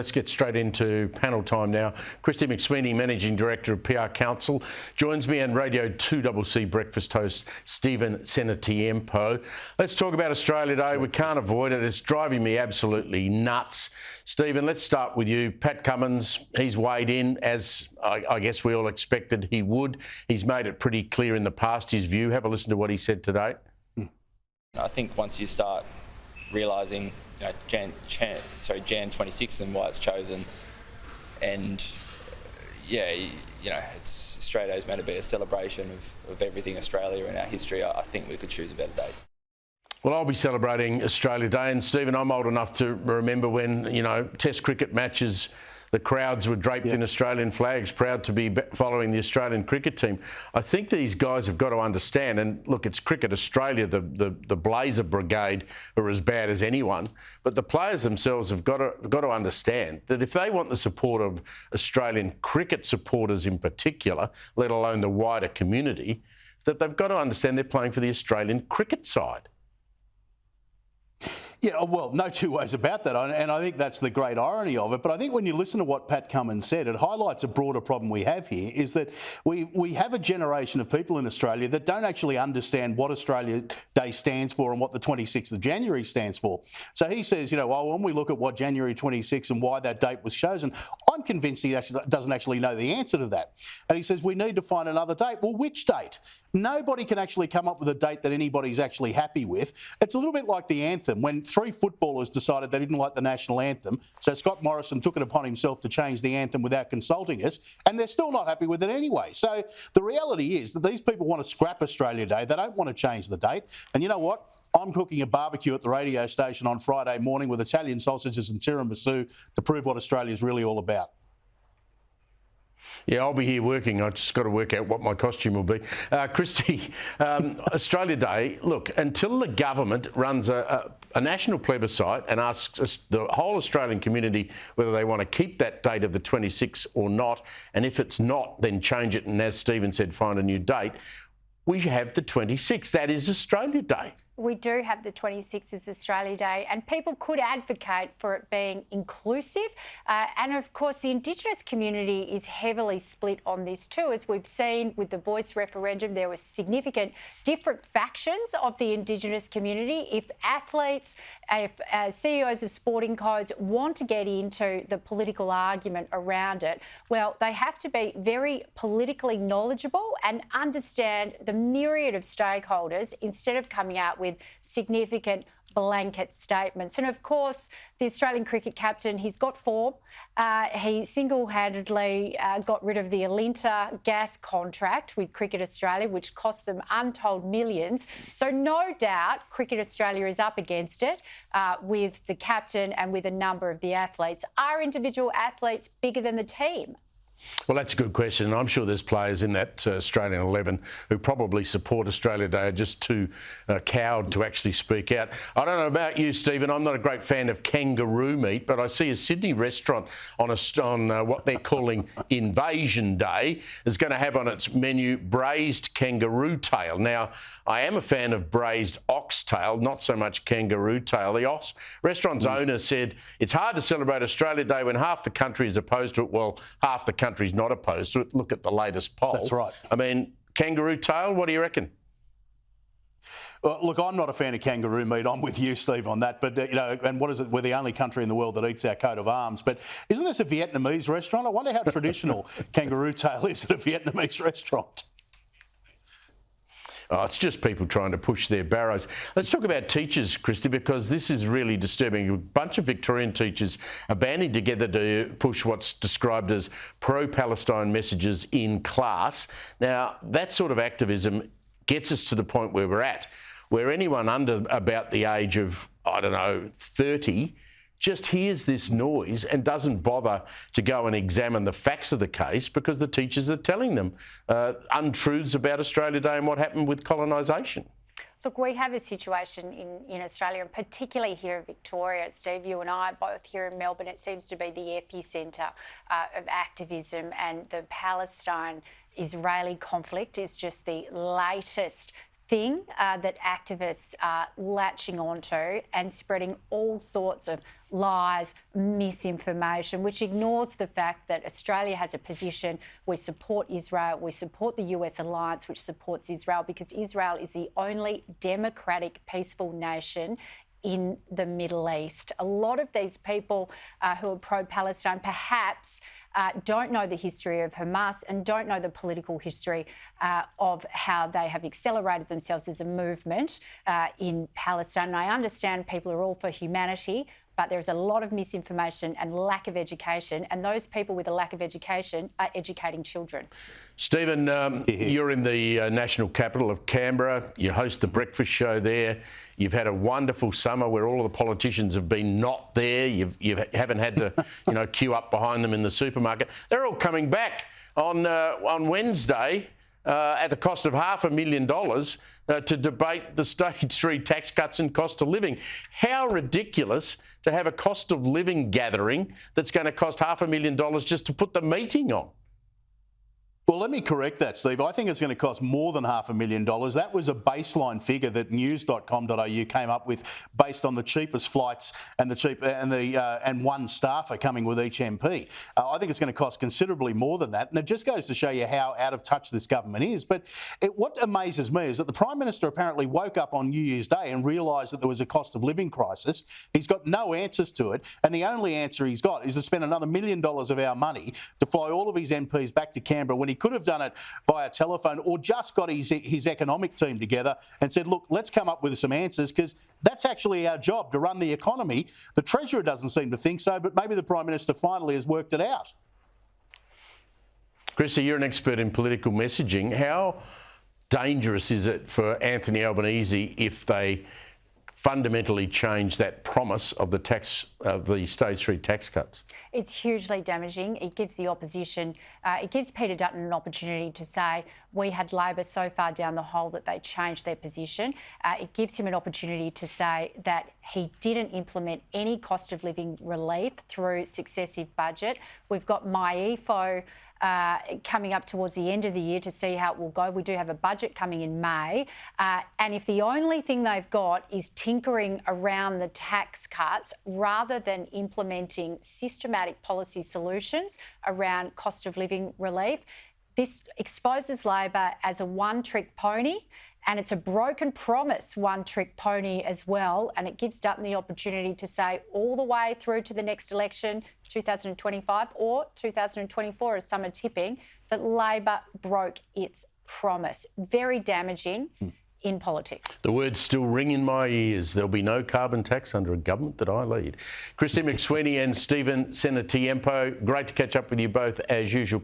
Let's get straight into panel time now. Christy McSweeney, Managing Director of PR Council, joins me, and Radio 2CC breakfast host Stephen Senatiempo. Let's talk about Australia Day. We can't avoid it. It's driving me absolutely nuts. Stephen, let's start with you. Pat Cummins, he's weighed in, as I guess we all expected he would. He's made it pretty clear in the past, his view. Have a listen to what he said today. I think once you start realising Jan 26th and why it's chosen, and it's Australia Day is meant to be a celebration of everything Australia and our history. I think we could choose a better date. Well, I'll be celebrating Australia Day, and Stephen, I'm old enough to remember when, Test cricket matches, the crowds were draped in Australian flags, proud to be following the Australian cricket team. I think these guys have got to understand, and look, it's Cricket Australia, the Blazer brigade, are as bad as anyone, but the players themselves have got to understand that if they want the support of Australian cricket supporters in particular, let alone the wider community, that they've got to understand they're playing for the Australian cricket side. Yeah, well, no two ways about that, and I think that's the great irony of it. But I think when you listen to what Pat Cummins said, it highlights a broader problem we have here, is that we have a generation of people in Australia that don't actually understand what Australia Day stands for and what the 26th of January stands for. So he says, when we look at what January 26 and why that date was chosen, I'm convinced he actually doesn't actually know the answer to that. And he says, we need to find another date. Well, which date? Nobody can actually come up with a date that anybody's actually happy with. It's a little bit like the anthem, when 3 footballers decided they didn't like the national anthem, so Scott Morrison took it upon himself to change the anthem without consulting us, and they're still not happy with it anyway. So the reality is that these people want to scrap Australia Day. They don't want to change the date. And you know what? I'm cooking a barbecue at the radio station on Friday morning with Italian sausages and tiramisu to prove what Australia's really all about. Yeah, I'll be here working. I've just got to work out what my costume will be. Christy, Australia Day, look, until the government runs a national plebiscite and asks the whole Australian community whether they want to keep that date of the 26th or not, and if it's not, then change it, and as Stephen said, find a new date, we have the 26th. That is Australia Day. We do have the 26th as Australia Day, and people could advocate for it being inclusive. And of course, the Indigenous community is heavily split on this too. As we've seen with the Voice referendum, there were significant different factions of the Indigenous community. If athletes, if CEOs of sporting codes want to get into the political argument around it, well, they have to be very politically knowledgeable and understand the myriad of stakeholders instead of coming out with significant blanket statements. And of course, the Australian cricket captain, he's got form. He single-handedly got rid of the Alinta gas contract with Cricket Australia, which cost them untold millions. So no doubt Cricket Australia is up against it with the captain and with a number of the athletes. Are individual athletes bigger than the team? Well, that's a good question, and I'm sure there's players in that Australian 11 who probably support Australia Day are just too cowed to actually speak out. I don't know about you, Stephen. I'm not a great fan of kangaroo meat, but I see a Sydney restaurant on what they're calling Invasion Day is going to have on its menu braised kangaroo tail. Now, I am a fan of braised oxtail, not so much kangaroo tail. The restaurant's owner said it's hard to celebrate Australia Day when half the country is opposed to it. Well, half the country's not opposed to it. Look at the latest poll. That's right. I mean, kangaroo tail, what do you reckon? Look, I'm not a fan of kangaroo meat. I'm with you, Steve, on that. But, and what is it? We're the only country in the world that eats our coat of arms. But isn't this a Vietnamese restaurant? I wonder how traditional kangaroo tail is at a Vietnamese restaurant. Oh, it's just people trying to push their barrows. Let's talk about teachers, Christy, because this is really disturbing. A bunch of Victorian teachers are banding together to push what's described as pro Palestine messages in class. Now, that sort of activism gets us to the point where we're at, where anyone under about the age of, 30, just hears this noise and doesn't bother to go and examine the facts of the case because the teachers are telling them untruths about Australia Day and what happened with colonisation. Look, we have a situation in Australia, and particularly here in Victoria. Steve, you and I, both here in Melbourne, it seems to be the epicentre of activism, and the Palestine-Israeli conflict is just the latest thing that activists are latching onto and spreading all sorts of lies, misinformation, which ignores the fact that Australia has a position. We support Israel. We support the US alliance, which supports Israel, because Israel is the only democratic, peaceful nation in the Middle East. A lot of these people who are pro-Palestine perhaps don't know the history of Hamas and don't know the political history of how they have accelerated themselves as a movement in Palestine. And I understand people are all for humanity, but there's a lot of misinformation and lack of education, and those people with a lack of education are educating children. Stephen, you're in the national capital of Canberra. You host the breakfast show there. You've had a wonderful summer where all of the politicians have been not there. You haven't had to, queue up behind them in the supermarket. They're all coming back on Wednesday at the cost of $500,000 to debate the stage 3 tax cuts and cost of living. How ridiculous to have a cost of living gathering that's going to cost $500,000 just to put the meeting on. Well, let me correct that, Steve. I think it's going to cost more than $500,000. That was a baseline figure that news.com.au came up with based on the cheapest flights and one staffer coming with each MP. I think it's going to cost considerably more than that, and it just goes to show you how out of touch this government is. But what amazes me is that the Prime Minister apparently woke up on New Year's Day and realised that there was a cost of living crisis. He's got no answers to it, and the only answer he's got is to spend another $1 million of our money to fly all of his MPs back to Canberra when he could have done it via telephone, or just got his economic team together and said, look, let's come up with some answers, because that's actually our job, to run the economy. The Treasurer doesn't seem to think so, but maybe the Prime Minister finally has worked it out. Christy, you're an expert in political messaging. How dangerous is it for Anthony Albanese if they fundamentally change that promise of the stage 3 tax cuts? It's hugely damaging. It gives the opposition, it gives Peter Dutton an opportunity to say, we had Labor so far down the hole that they changed their position. It gives him an opportunity to say that he didn't implement any cost of living relief through successive budget. We've got MyEFO coming up towards the end of the year to see how it will go. We do have a budget coming in May. And if the only thing they've got is tinkering around the tax cuts rather than implementing systematic policy solutions around cost of living relief, this exposes Labor as a one-trick pony, and it's a broken promise one-trick pony as well. And it gives Dutton the opportunity to say all the way through to the next election, 2025 or 2024, as some are tipping, that Labor broke its promise. Very damaging in politics. The words still ring in my ears. There'll be no carbon tax under a government that I lead. Christy McSweeney and Stephen Senatiempo, great to catch up with you both as usual.